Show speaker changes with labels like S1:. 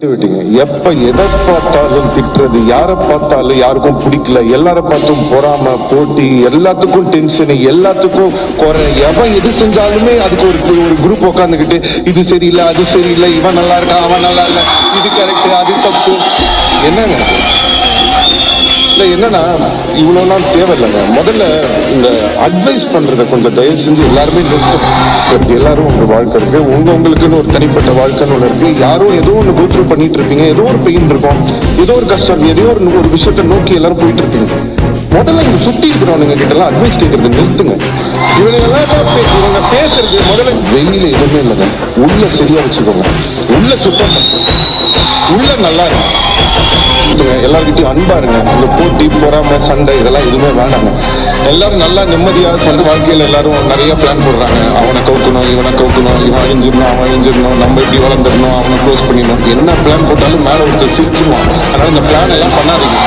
S1: விட்டீங்க. எப்ப எதை பார்த்தாலும் திட்டுறது, யாரை பார்த்தாலும் யாருக்கும் பிடிக்கல, எல்லார பார்த்தும் பொறாம, போட்டி, எல்லாத்துக்கும் டென்ஷன், எல்லாத்துக்கும் குறை. எவன் எது செஞ்சாலுமே அதுக்கு ஒரு குரூப் உட்காந்துக்கிட்டு இது சரியில்லை, அது சரியில்லை, இவன் நல்லா இருக்கா, அவன் நல்லா இல்ல, இது கரெக்ட், அது தப்பு. என்னங்க இல்ல, என்னன்னா இவ்வளவுலாம் தேவையில்லைங்க. முதல்ல இந்த அட்வைஸ் பண்றதை கொஞ்சம் தயவு செஞ்சு எல்லாருமே நிறுத்தும். எல்லாரும் உங்க வாழ்க்கை இருக்கு, உங்களுக்குன்னு ஒரு தனிப்பட்ட வாழ்க்கைன்னு ஒண்ணு இருக்கு. யாரும் ஏதோ ஒண்ணு கோத்ரூ பண்ணிட்டு இருப்பீங்க, ஏதோ ஒரு பெயின் இருக்கும், ஏதோ ஒரு கஷ்டம், ஏதோ ஒரு விஷயத்தை நோக்கி எல்லாரும் போயிட்டு இருப்பீங்க. முதல்ல இங்க சுத்தி இருக்கிறவங்க கிட்ட எல்லாம் அட்வைஸ் கேட்கறது நிறுத்துங்க. இவங்க பேசுறது முதல்ல வெளியில எதுவுமே இல்லைங்க. உள்ள சரியா வச்சுக்கோங்க, உள்ள சுத்தம், உள்ள நல்லா இருக்கும். எல்லார்கிட்டையும் அன்பா இருங்க. இந்த போட்டி, பொறாம, சண்டை இதெல்லாம் எதுவுமே வேணாங்க. எல்லாரும் நல்லா நிம்மதியா சொந்த வாழ்க்கையில எல்லாரும் நிறைய பிளான் போடுறாங்க. அவனை கவுக்கணும், இவனை கவுக்கணும், இவன் அழிஞ்சிடணும், அவன் அழிஞ்சிடணும், நம்ம இப்படி வளர்ந்துடணும், அவனை க்ளோஸ் பண்ணிடணும். என்ன பிளான் போட்டாலும் மேல ஒருத்தர் சிரிச்சிருவான். அதனால இந்த பிளான் எல்லாம் பண்ணாதீங்க.